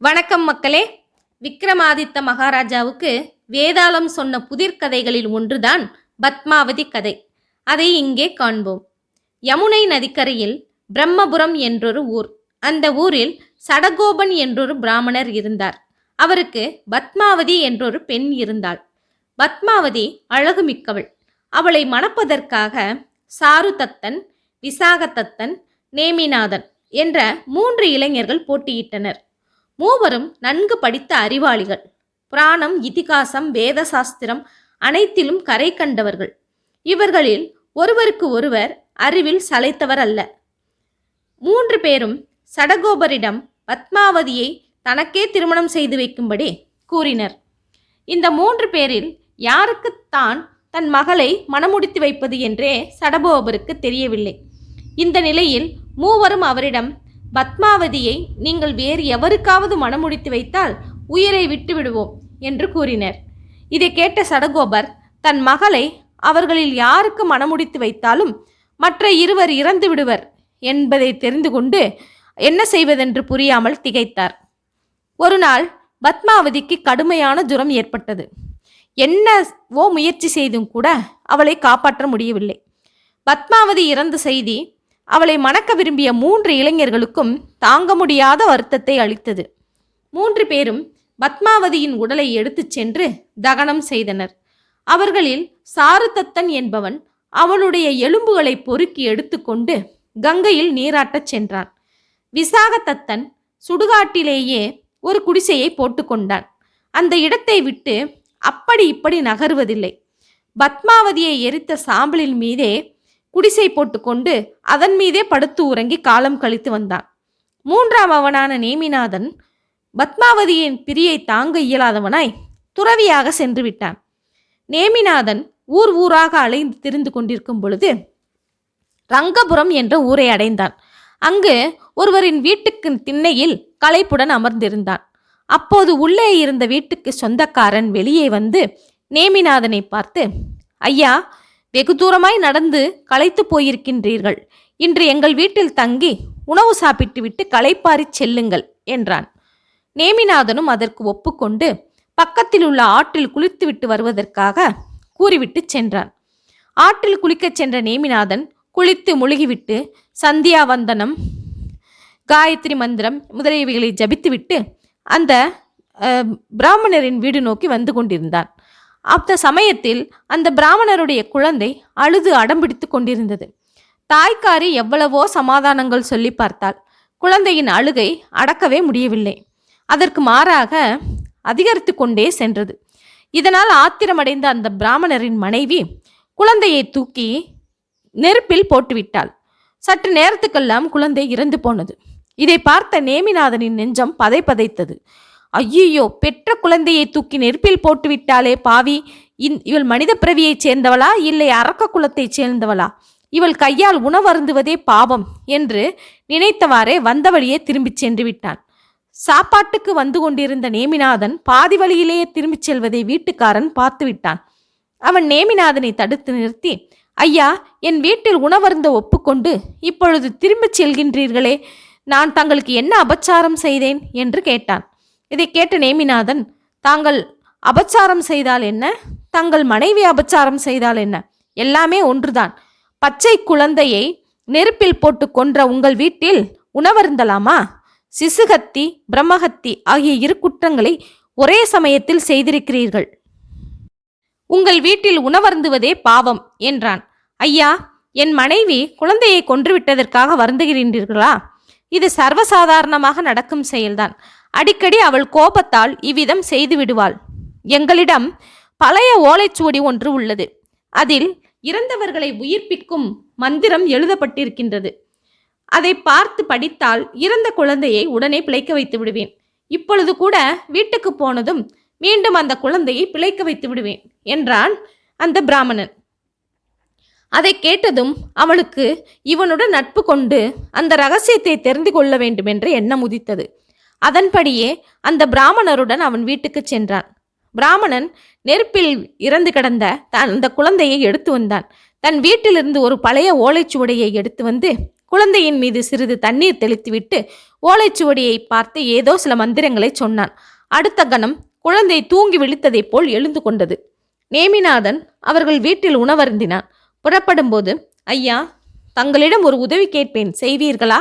வணக்கம் மக்களே. விக்ரமாதித்த மகாராஜாவுக்கு வேதாளம் சொன்ன புதிர்கதைகளில் ஒன்றுதான் பத்மாவதி கதை. அதை இங்கே காண்போம். யமுனை நதிக்கரையில் பிரம்மபுரம் என்றொரு ஊர். அந்த ஊரில் சடகோபன் என்றொரு பிராமணர் இருந்தார். அவருக்கு பத்மாவதி என்றொரு பெண் இருந்தாள். பத்மாவதி அழகு மிக்கவள். அவளை மணப்பதற்காக சாருதத்தன், விசாகதத்தன், நேமிநாதன் என்ற 3 இளைஞர்கள் போட்டியிட்டனர். மூவரும் நன்கு படித்த அறிவாளிகள். புராணம், இதிகாசம், வேத சாஸ்திரம் அனைத்திலும் கரை கண்டவர்கள். இவர்களில் ஒருவருக்கு ஒருவர் அறிவில் சளைத்தவர் அல்ல. 3 பேரும் சடகோபரிடம் பத்மாவதியை தனக்கே திருமணம் செய்து வைக்கும்படி கூறினர். இந்த 3 பேரில் யாருக்குத்தான் தன் மகளை மணமுடித்து வைப்பது என்றே சடகோபருக்கு தெரியவில்லை. இந்த நிலையில் மூவரும் அவரிடம், பத்மாவதியை நீங்கள் வேறு எவருக்காவது மணமுடித்து வைத்தால் உயிரை விட்டு விடுவோம் என்று கூறினர். இதை கேட்ட சடகோபர் தன் மகளை அவர்களில் யாருக்கு மணமுடித்து வைத்தாலும் மற்ற இருவர் இறந்து விடுவர் என்பதை தெரிந்து கொண்டு என்ன செய்வதென்று புரியாமல் திகைத்தார். ஒரு நாள் பத்மாவதிக்கு கடுமையான ஜுரம் ஏற்பட்டது. என்னவோ முயற்சி செய்தும் கூட அவளை காப்பாற்ற முடியவில்லை. பத்மாவதி இறந்த செய்தி அவளை மணக்க விரும்பிய 3 இளைஞர்களுக்கும் தாங்க முடியாத வருத்தத்தை அளித்தது. 3 பேரும் பத்மாவதியின் உடலை எடுத்துச் சென்று தகனம் செய்தனர். அவர்களில் சாருதத்தன் என்பவன் அவளுடைய எலும்புகளை பொறுக்கி எடுத்துக்கொண்டு கங்கையில் நீராட்டச் சென்றான். விசாகதத்தன் சுடுகாட்டிலேயே ஒரு குடிசையை போட்டுக்கொண்டான். அந்த இடத்தை விட்டு அப்படி இப்படி நகருவதில்லை. பத்மாவதியை எரித்த சாம்பலின் மீதே குடிசை போட்டுக்கொண்டு அதன் மீதே படுத்து உறங்கி காலம் கழித்து வந்தான். 3ஆமவனான நேமிநாதன் பத்மாவதியின் பிரியை தாங்க இயலாதவனாய் துறவியாக சென்று விட்டான். நேமிநாதன் ஊர் ஊராக அலைந்து திரிந்து கொண்டிருக்கும் பொழுது ரங்கபுரம் என்ற ஊரை அடைந்தான். அங்கு ஒருவரின் வீட்டுக்கு திண்ணையில் களைப்புடன் அமர்ந்திருந்தான். அப்போது உள்ளே இருந்த வீட்டுக்கு சொந்தக்காரன் வெளியே வந்து நேமிநாதனை பார்த்து, ஐயா, வெகு தூரமாய் நடந்து களைத்து போயிருக்கின்றீர்கள். இன்று எங்கள் வீட்டில் தங்கி உணவு சாப்பிட்டுவிட்டு களைப்பாரி செல்லுங்கள் என்றான். நேமிநாதனும் அதற்கு ஒப்புக்கொண்டு பக்கத்தில் உள்ள ஆற்றில் குளித்துவிட்டு வருவதற்காக கூறிவிட்டு சென்றான். ஆற்றில் குளிக்கச் சென்ற நேமிநாதன் குளித்து முழுகிவிட்டு சந்தியாவந்தனம், காயத்ரி மந்திரம் முதலியவைகளை ஜபித்துவிட்டு அந்த பிராமணரின் வீடு நோக்கி வந்து கொண்டிருந்தான். அந்த சமயத்தில் அந்த பிராமணருடைய குழந்தை அழுது அடம்பிடித்து கொண்டிருந்தது. தாய்க்காரி எவ்வளவோ சமாதானங்கள் சொல்லி பார்த்தாள். குழந்தையின் அழுகை அடக்கவே முடியவில்லை. அதற்கு மாறாக அதிகரித்து கொண்டே சென்றது. இதனால் ஆத்திரமடைந்த அந்த பிராமணரின் மனைவி குழந்தையை தூக்கி நெருப்பில் போட்டுவிட்டாள். சற்று நேரத்துக்கெல்லாம் குழந்தை இறந்து போனது. இதை பார்த்த நேமிநாதனின் நெஞ்சம் பதைத்தது. ஐயோ, பெற்ற குழந்தையை தூக்கி நெருப்பில் போட்டுவிட்டாளே பாவி! இவள் மனித பிறவியைச் சேர்ந்தவளா இல்லை அரக்க குலத்தைச் சேர்ந்தவளா? இவள் கையால் உணவருந்துவதே பாவம் என்று நினைத்தவாறே வந்த வழியே திரும்பிச் சென்று விட்டான். சாப்பாட்டுக்கு வந்து கொண்டிருந்த நேமிநாதன் பாதி வழியிலேயே திரும்பிச் செல்வதை வீட்டுக்காரன் பார்த்து விட்டான். அவன் நேமிநாதனை தடுத்து நிறுத்தி, ஐயா, என் வீட்டில் உணவருந்த ஒப்புக்கொண்டு இப்பொழுது திரும்பிச் செல்கின்றீர்களே, நான் தங்களுக்கு என்ன அபச்சாரம் செய்தேன் என்று கேட்டான். இதை கேட்ட நேமிநாதன், தாங்கள் அபச்சாரம் செய்தால் என்ன, தங்கள் மனைவி அபச்சாரம் செய்தால் என்ன, எல்லாமே ஒன்றுதான். பச்சை குழந்தையை நெருப்பில் போட்டு கொன்ற உங்கள் வீட்டில் உணவருந்தலாமா? சிசுகத்தி, பிரம்மஹத்தி ஆகிய 2 குற்றங்களை ஒரே சமயத்தில் செய்திருக்கிறீர்கள். உங்கள் வீட்டில் உணவருந்துவதே பாவம் என்றான். ஐயா, என் மனைவி குழந்தையை கொன்றுவிட்டதற்காக வருந்துகிறீர்களா? இது சர்வசாதாரணமாக நடக்கும் செயல்தான். அடிக்கடி அவள் கோபத்தால் இவ்விதம் செய்து விடுவாள். எங்களிடம் பழைய ஓலைச்சுவடி ஒன்று உள்ளது. அதில் இறந்தவர்களை உயிர்ப்பிக்கும் மந்திரம் எழுதப்பட்டிருக்கின்றது. அதை பார்த்து படித்தால் இறந்த குழந்தையை உடனே பிழைக்க வைத்து விடுவேன். இப்பொழுது கூட வீட்டுக்கு போனதும் மீண்டும் அந்த குழந்தையை பிழைக்க வைத்து விடுவேன் என்றான் அந்த பிராமணன். அதை கேட்டதும் அவளுக்கு இவனுடன் நட்பு கொண்டு அந்த ரகசியத்தை தெரிந்து கொள்ள வேண்டும் என்ற எண்ணம் உதித்தது. அதன்படியே அந்த பிராமணருடன் அவன் வீட்டுக்கு சென்றான். பிராமணன் நெருப்பில் இறந்து கிடந்த அந்த குழந்தையை எடுத்து வந்தான். தன் வீட்டிலிருந்து ஒரு பழைய ஓலைச்சுவடியை எடுத்து வந்து குழந்தையின் மீது சிறிது தண்ணீர் தெளித்துவிட்டு ஓலைச்சுவடியை பார்த்து ஏதோ சில மந்திரங்களை சொன்னான். அடுத்த கணம் குழந்தை தூங்கி விழித்ததைப் போல் எழுந்து கொண்டது. நேமிநாதன் அவர்கள் வீட்டில் உணவருந்தினான். புறப்படும்போது, ஐயா, தங்களிடம் ஒரு உதவி கேட்பேன், செய்வீர்களா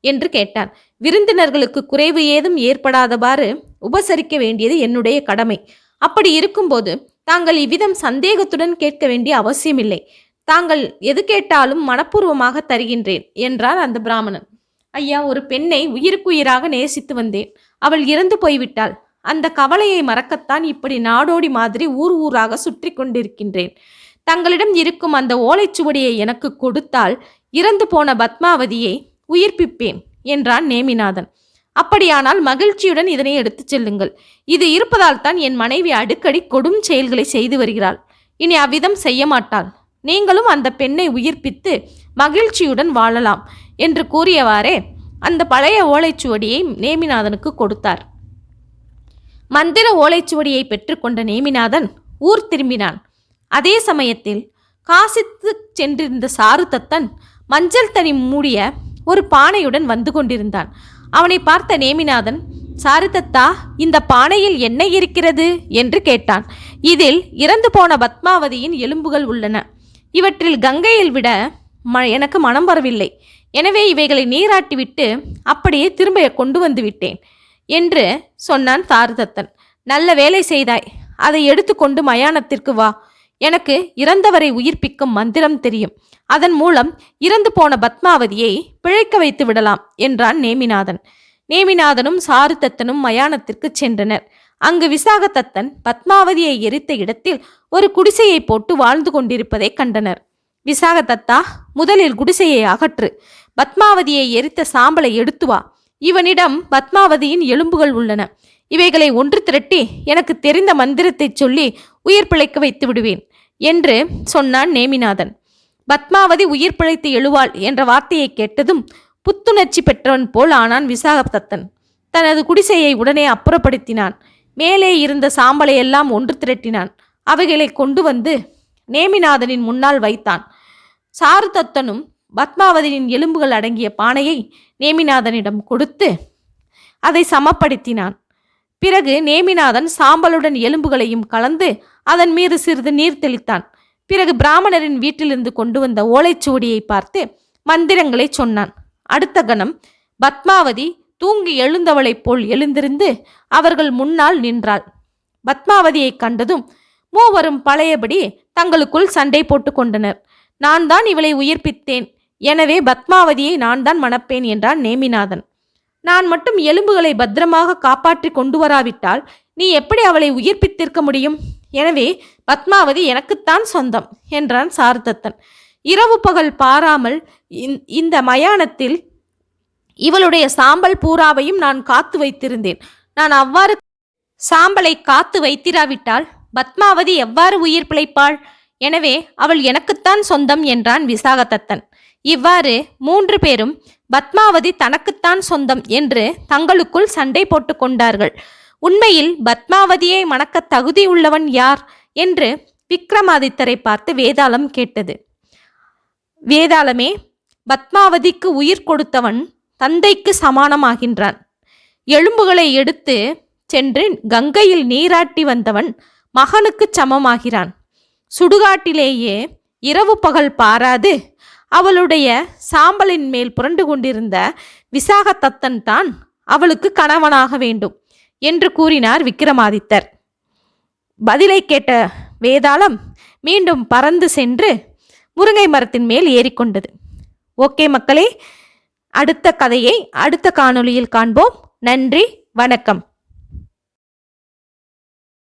என்று கேட்டான். விருந்தினர்களுக்கு குறைவு ஏதும் ஏற்படாதவாறு உபசரிக்க வேண்டியது என்னுடைய கடமை. அப்படி இருக்கும்போது தாங்கள் இவ்விதம் சந்தேகத்துடன் கேட்க வேண்டிய அவசியமில்லை. தாங்கள் எது கேட்டாலும் மனப்பூர்வமாக தருகின்றேன் என்றார் அந்த பிராமணன். ஐயா, ஒரு பெண்ணை உயிருக்குயிராக நேசித்து வந்தேன். அவள் இறந்து போய்விட்டாள். அந்த கவலையை மறக்கத்தான் இப்படி நாடோடி மாதிரி ஊர் ஊராக சுற்றி கொண்டிருக்கின்றேன். தங்களிடம் இருக்கும் அந்த ஓலைச்சுவடியை எனக்கு கொடுத்தால் இறந்து போன பத்மாவதியை உயிர்ப்பிப்பேன் என்றான் நேமிநாதன். அப்படியானால் மகிழ்ச்சியுடன் இதனை எடுத்துச் செல்லுங்கள். இது இருப்பதால் தான் என் மனைவி அடிக்கடி கொடும் செயல்களை செய்து வருகிறாள். இனி அவ்விதம் செய்ய மாட்டாள். நீங்களும் அந்த பெண்ணை உயிர்ப்பித்து மகிழ்ச்சியுடன் வாழலாம் என்று கூறியவாறே அந்த பழைய ஓலைச்சுவடியை நேமிநாதனுக்கு கொடுத்தார். மந்திர ஓலைச்சுவடியை பெற்றுக்கொண்ட நேமிநாதன் ஊர் திரும்பினான். அதே சமயத்தில் காசித்து சென்றிருந்த சாருதத்தன் மஞ்சள் தனி மூடிய ஒரு பானையுடன் வந்து கொண்டிருந்தான். அவனை பார்த்த நேமிநாதன், சாருதத்தா, இந்த பானையில் என்ன இருக்கிறது என்று கேட்டான். இதில் இறந்து போன பத்மாவதியின் எலும்புகள் உள்ளன. இவற்றில் கங்கையில் விட எனக்கு மனம் வரவில்லை. எனவே இவைகளை நீராட்டிவிட்டு அப்படியே திரும்ப கொண்டு வந்து விட்டேன் என்று சொன்னான் சாருதத்தன். நல்ல வேலை செய்தாய். அதை எடுத்துக்கொண்டு மயானத்திற்கு வா. எனக்கு இறந்தவரை உயிர்ப்பிக்கும் மந்திரம் தெரியும். அதன் மூலம் இறந்து போன பத்மாவதியை பிழைக்க வைத்து விடலாம் என்றான் நேமிநாதன். நேமிநாதனும் சாருதத்தனும் மயானத்திற்கு சென்றனர். அங்கு விசாகதத்தன் பத்மாவதியை எரித்த இடத்தில் ஒரு குடிசையை போட்டு வாழ்ந்து கொண்டிருப்பதை கண்டனர். விசாகதத்தா, முதலில் குடிசையை அகற்று. பத்மாவதியை எரித்த சாம்பலை எடுத்து வா. இவனிடம் பத்மாவதியின் எலும்புகள் உள்ளன. இவைகளை ஒன்று திரட்டி எனக்கு தெரிந்த மந்திரத்தை சொல்லி உயிர் பிழைக்க வைத்து விடுவேன் என்று சொன்னான் நேமிநாதன். பத்மாவதி உயிர் பிழைத்து எழுவாள் என்ற வார்த்தையை கேட்டதும் புத்துணர்ச்சி பெற்றவன் போல் ஆனான் விசாகதத்தன். தனது குடிசையை உடனே அப்புறப்படுத்தினான். மேலே இருந்த சாம்பலை எல்லாம் ஒன்று திரட்டினான். அவைகளை கொண்டு வந்து நேமிநாதனின் முன்னால் வைத்தான். சாருதத்தனும் பத்மாவதியின் எலும்புகள் அடங்கிய பானையை நேமிநாதனிடம் கொடுத்து அதை சமப்படுத்தினான். பிறகு நேமிநாதன் சாம்பலுடன் எலும்புகளையும் கலந்து அதன் மீது சிறிது நீர் தெளித்தான். பிறகு பிராமணரின் வீட்டிலிருந்து கொண்டு வந்த ஓலைச்சுவடியை பார்த்து மந்திரங்களை சொன்னான். அடுத்த கணம் பத்மாவதி தூங்கி எழுந்தவளைப் போல் எழுந்திருந்து அவர்கள் முன்னால் நின்றாள். பத்மாவதியை கண்டதும் மூவரும் பழையபடி தங்களுக்குள் சண்டை போட்டு கொண்டனர். நான் தான் இவளை உயிர்ப்பித்தேன், எனவே பத்மாவதியை நான் தான் மணப்பேன் என்றான் நேமிநாதன். நான் மட்டும் எலும்புகளை பத்திரமாக காப்பாற்றி கொண்டு வராவிட்டால் நீ எப்படி அவளை உயிர்ப்பித்திருக்க முடியும்? எனவே பத்மாவதி எனக்குத்தான் சொந்தம் என்றான் சாருதத்தன். இரவு பகல் பாராமல் இந்த மயானத்தில் இவளுடைய சாம்பல் பூராவையும் நான் காத்து வைத்திருந்தேன். நான் அவ்வாறு சாம்பலை காத்து வைத்திராவிட்டால் பத்மாவதி எவ்வாறு உயிர் பிழைப்பாள்? எனவே அவள் எனக்குத்தான் சொந்தம் என்றான் விசாகதத்தன். இவ்வாறு 3 பேரும் பத்மாவதி தனக்குத்தான் சொந்தம் என்று தங்களுக்குள் சண்டை போட்டு கொண்டார்கள். உண்மையில் பத்மாவதியை மணக்க தகுதி உள்ளவன் யார் என்று விக்ரமாதித்தரை பார்த்து வேதாளம் கேட்டது. வேதாளமே, பத்மாவதிக்கு உயிர் கொடுத்தவன் தந்தைக்கு சமானமாகின்றான். எலும்புகளை எடுத்து சென்று கங்கையில் நீராட்டி வந்தவன் மகனுக்கு சமமாகிறான். சுடுகாட்டிலேயே இரவு பகல் பாராது அவளுடைய சாம்பலின் மேல் புரண்டு கொண்டிருந்த விசாகதத்தன் தான் அவளுக்கு கணவனாக வேண்டும் என்று கூறினார் விக்ரமாதித்தர். பதிலை கேட்ட வேதாளம் மீண்டும் பறந்து சென்று முருங்கை மரத்தின் மேல் ஏறிக்கொண்டது. ஓகே மக்களே, அடுத்த கதையை அடுத்த காணொளியில் காண்போம். நன்றி, வணக்கம்.